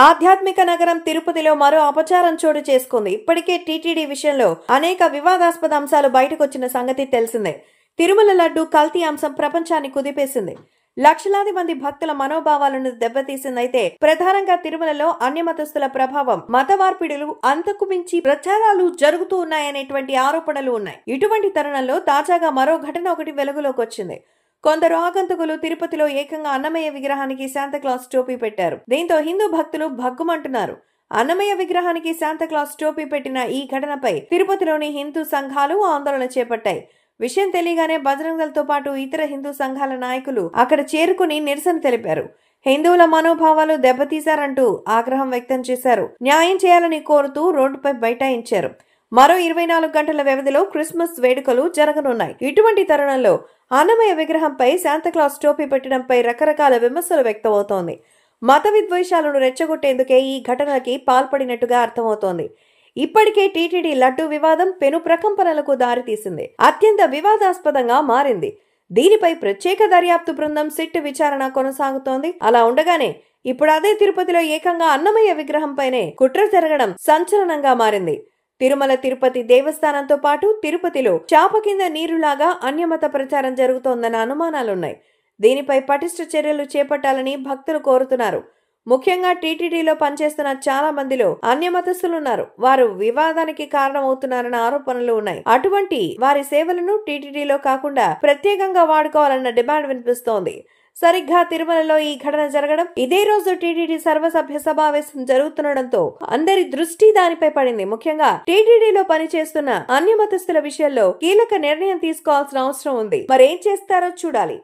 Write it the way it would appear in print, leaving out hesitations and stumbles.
ఆధ్యాత్మిక నగరం తిరుపతిలో మరో అపచారం చోటు చేసుకుంది. ఇప్పటికే టీటీడీ విషయంలో అనేక వివాదాస్పద అంశాలు బయటకొచ్చిన సంగతి తెలిసిందే. తిరుమల లడ్డు కల్తీ అంశం ప్రపంచాన్ని కుదిపేసింది. లక్షలాది మంది భక్తుల మనోభావాలను దెబ్బతీసిందైతే ప్రధానంగా తిరుమలలో అన్యమతస్థుల ప్రభావం, మత మార్పిడులు, అంతకు మించి ప్రచారాలు జరుగుతూ ఉన్నాయనేటువంటి ఆరోపణలు ఉన్నాయి. ఇటువంటి తరుణంలో తాజాగా మరో ఘటన ఒకటి వెలుగులోకి వచ్చింది. కొందరు ఆగంతుకులు తిరుపతిలో ఏకంగా అన్నమయ్య విగ్రహానికి శాంతాక్లాస్ టోపీ పెట్టారు. దీంతో హిందూ భక్తులు భగ్గుమంటున్నారు. అన్నమయ్య విగ్రహానికి శాంతాక్లాస్ టోపీ పెట్టిన ఈ ఘటనపై తిరుపతిలోని హిందూ సంఘాలు ఆందోళన చేపట్టాయి. విషయం తెలియగానే బజరంగ్ దళ్ తో పాటు ఇతర హిందూ సంఘాల నాయకులు అక్కడ చేరుకుని నిరసన తెలిపారు. హిందువుల మనోభావాలు దెబ్బతీశారంటూ ఆగ్రహం వ్యక్తం చేశారు. న్యాయం చేయాలని కోరుతూ రోడ్డుపై బైఠాయించారు. మరో 24 గంటల వ్యవధిలో క్రిస్మస్ వేడుకలు జరగనున్నాయి. ఇటువంటి తరుణంలో అన్నమయ్య విగ్రహంపై శాంతాక్లాస్ టోపీ పెట్టడంపై రకరకాల విమర్శలు వ్యక్తమవుతోంది. మత విద్వేషాలను రెచ్చగొట్టేందుకే ఈ ఘటనకి పాల్పడినట్టుగా అర్థమవుతోంది. ఇప్పటికే టీటీడీ లడ్డూ వివాదం పెను ప్రకంపనలకు దారితీసింది. అత్యంత వివాదాస్పదంగా మారింది. దీనిపై ప్రత్యేక దర్యాప్తు బృందం సిట్ విచారణ కొనసాగుతోంది. అలా ఉండగానే ఇప్పుడు అదే తిరుపతిలో ఏకంగా అన్నమయ్య విగ్రహంపైనే కుట్ర జరగడం సంచలనంగా మారింది. తిరుమల తిరుపతి దేవస్థానంతో పాటు తిరుపతిలో చాప కింద నీరులాగా అన్యమత ప్రచారం జరుగుతోందన్న అనుమానాలున్నాయి. దీనిపై పటిష్ట చర్యలు చేపట్టాలని భక్తులు కోరుతున్నారు. ముఖ్యంగా టీటీడీలో పనిచేస్తున్న చాలా మందిలో అన్యమతస్థులున్నారు. వారు వివాదానికి కారణమవుతున్నారన్న ఆరోపణలు ఉన్నాయి. అటువంటి వారి సేవలను టీటీడీలో కాకుండా ప్రత్యేకంగా వాడుకోవాలన్న డిమాండ్ వినిపిస్తోంది. సరిగ్గా తిరుమలలో ఈ ఘటన జరగడం, ఇదే రోజు టీటీడీ సర్వసభ్య సమావేశం జరుగుతుండటంతో అందరి దృష్టి దానిపై పడింది. ముఖ్యంగా టీటీడీలో పనిచేస్తున్న అన్యమతస్థుల విషయంలో కీలక నిర్ణయం తీసుకోవాల్సిన అవసరం ఉంది. మరేం చేస్తారో చూడాలి.